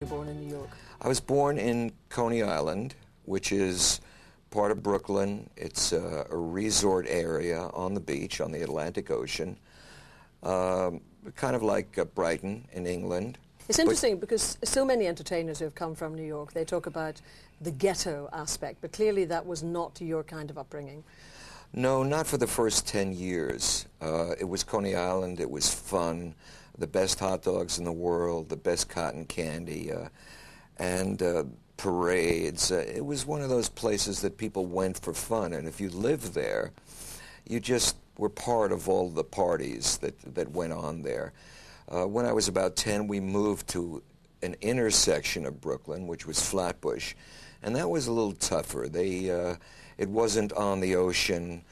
You were born in New York? I was born in Coney Island, which is part of Brooklyn. It's a resort area on the beach, on the Atlantic Ocean, kind of like Brighton in England. It's interesting because so many entertainers who have come from New York, they talk about the ghetto aspect, but clearly that was not your kind of upbringing. No, not for the first 10 years. It was Coney Island. It was fun. The best hot dogs in the world, the best cotton candy, and parades. It was one of those places that people went for fun, and if you lived there, you just were part of all the parties that went on there. When I was about 10, we moved to an intersection of Brooklyn, which was Flatbush, and that was a little tougher. It wasn't on the ocean.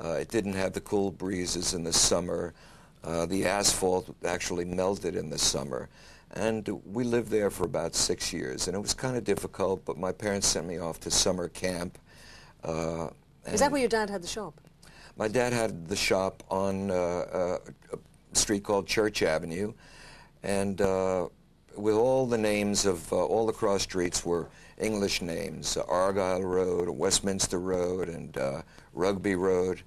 It didn't have the cool breezes in the summer. The asphalt actually melted in the summer. And we lived there for about 6 years, and it was kind of difficult, but my parents sent me off to summer camp. Is that where your dad had the shop? My dad had the shop on a street called Church Avenue, and with all the names of all the cross streets were English names, Argyle Road, Westminster Road, and Rugby Road.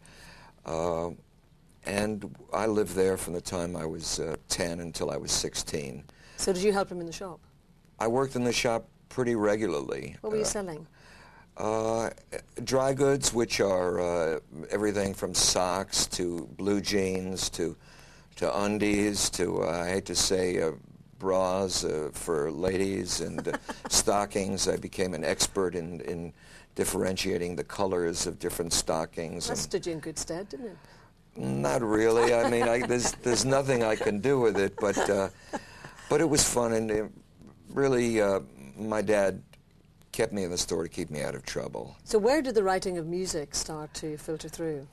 And I lived there from the time I was 10 until I was 16. So did you help him in the shop? I worked in the shop pretty regularly. What were you selling? Dry goods, which are everything from socks to blue jeans to undies to, I hate to say, bras for ladies and stockings. I became an expert in differentiating the colors of different stockings. That stood you in good stead, didn't it? Not really. I mean, there's nothing I can do with it, but it was fun, and really, my dad kept me in the store to keep me out of trouble. So where did the writing of music start to filter through?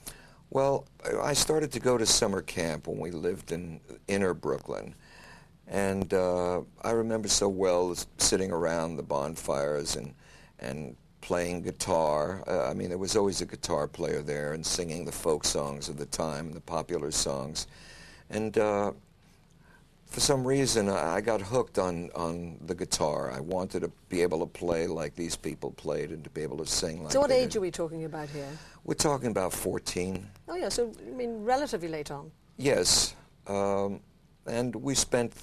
Well, I started to go to summer camp when we lived in inner Brooklyn, and I remember so well sitting around the bonfires and playing guitar. I mean, there was always a guitar player there and singing the folk songs of the time, the popular songs. And for some reason, I got hooked on the guitar. I wanted to be able to play like these people played and to be able to sing like So what they age did. are we talking about here? We're talking about 14. Oh yeah, so I mean relatively late on. Yes. And we spent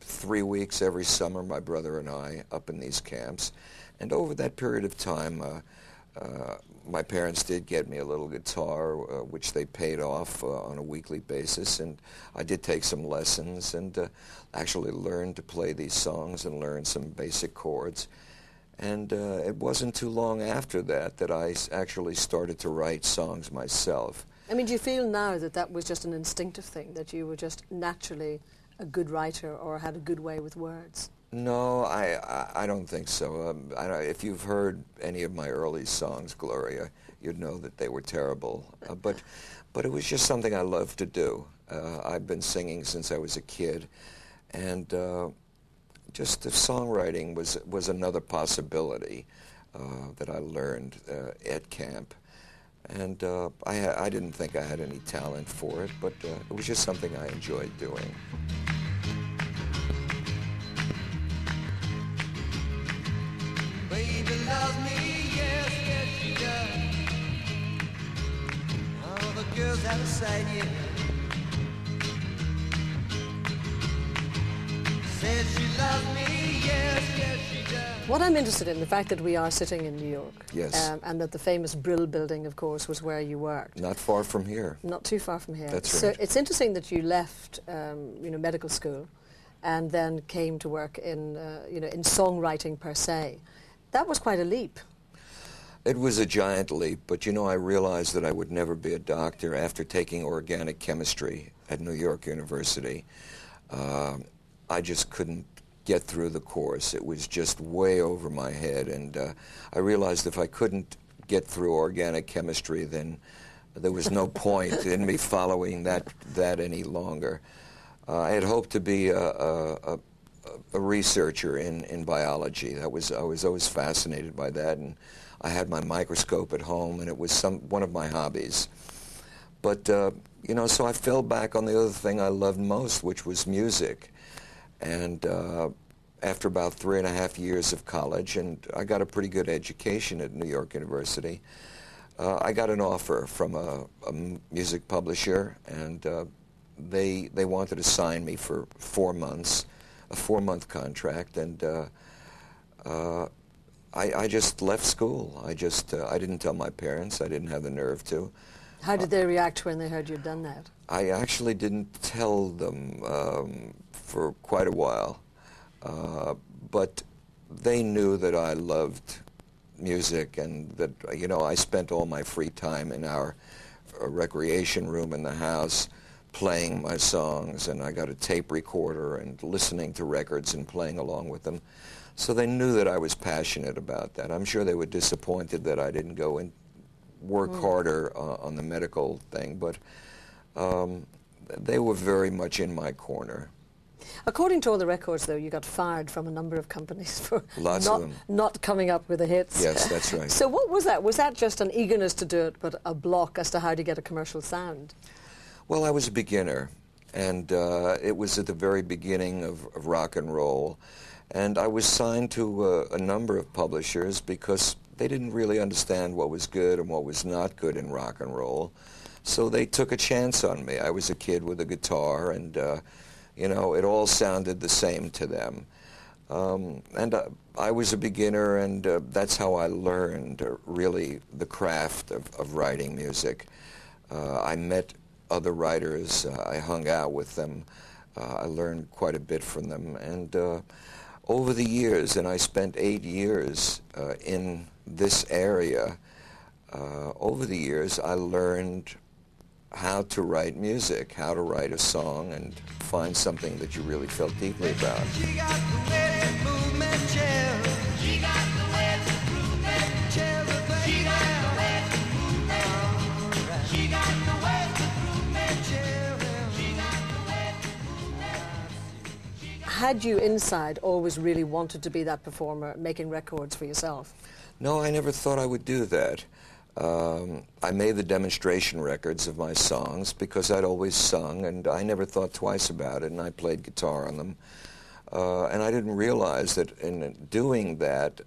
3 weeks every summer, my brother and I, up in these camps. And over that period of time, my parents did get me a little guitar, which they paid off on a weekly basis. And I did take some lessons and actually learned to play these songs and learn some basic chords. And it wasn't too long after that I actually started to write songs myself. I mean, do you feel now that that was just an instinctive thing, that you were just naturally a good writer or had a good way with words? No, I don't think so. If you've heard any of my early songs, Gloria, you'd know that they were terrible. But it was just something I loved to do. I've been singing since I was a kid, and just the songwriting was another possibility that I learned at camp. And I didn't think I had any talent for it, but it was just something I enjoyed doing. Baby loves me, yes, yes she does. All the girls out of sight, yeah. Said she loves me, yes, yes she does. What I'm interested in, the fact that we are sitting in New York. Yes. And that the famous Brill building, of course, was where you worked. Not far from here. Not too far from here. That's so right. it's interesting that you left, medical school, and then came to work in, in songwriting per se. That was quite a leap. It was a giant leap, but I realized that I would never be a doctor after taking organic chemistry at New York University. I just couldn't get through the course. It was just way over my head, and I realized if I couldn't get through organic chemistry, then there was no point in me following that any longer. I had hoped to be a researcher in biology. I was always fascinated by that, and I had my microscope at home, and it was one of my hobbies. But so I fell back on the other thing I loved most, which was music. And after about 3.5 years of college, and I got a pretty good education at New York University, I got an offer from a music publisher, and they wanted to sign me for 4 months, a 4-month contract, and I just left school. I didn't tell my parents. I didn't have the nerve to. How did they react when they heard you'd done that? I actually didn't tell them for quite a while, but they knew that I loved music and that, you know, I spent all my free time in our recreation room in the house playing my songs, and I got a tape recorder and listening to records and playing along with them. So they knew that I was passionate about that. I'm sure they were disappointed that I didn't go and work harder on the medical thing, but they were very much in my corner. According to all the records, though, you got fired from a number of companies for Lots of them. not coming up with the hits. Yes, that's right. So what was that? Was that just an eagerness to do it, but a block as to how to get a commercial sound? Well, I was a beginner, and it was at the very beginning of rock and roll, and I was signed to a number of publishers because they didn't really understand what was good and what was not good in rock and roll, so they took a chance on me. I was a kid with a guitar, and you know, it all sounded the same to them. And I was a beginner, and that's how I learned really the craft of writing music. I met other writers, I hung out with them, I learned quite a bit from them, and over the years, and I spent 8 years in this area, over the years I learned how to write music, how to write a song and find something that you really felt deeply about. She got the way to move me, chill. She got the way to move me, chill. She got the way to move me. She got the way to move me, chill. She got the way to move me. Had you inside always really wanted to be that performer, making records for yourself? No, I never thought I would do that. I made the demonstration records of my songs because I'd always sung, and I never thought twice about it, and I played guitar on them. And I didn't realize that in doing that,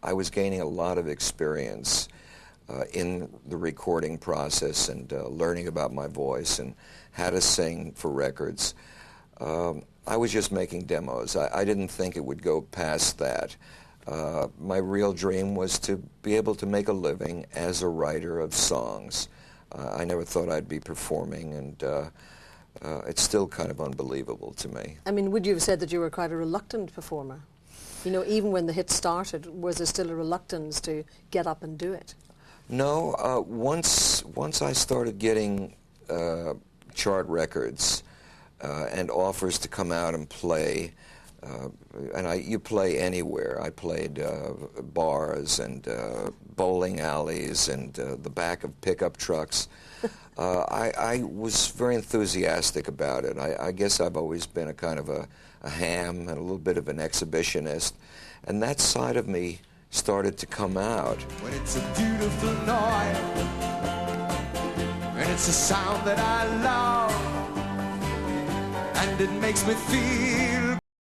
I was gaining a lot of experience in the recording process and learning about my voice and how to sing for records. I was just making demos. I didn't think it would go past that. My real dream was to be able to make a living as a writer of songs. I never thought I'd be performing, and it's still kind of unbelievable to me. I mean, would you have said that you were quite a reluctant performer? You know, even when the hit started, was there still a reluctance to get up and do it? No, once I started getting chart records and offers to come out and play, and you play anywhere. I played bars and bowling alleys and the back of pickup trucks. I was very enthusiastic about it. I guess I've always been a kind of a ham and a little bit of an exhibitionist, and that side of me started to come out. When it's a beautiful noise, and it's a sound that I love, and it makes me feel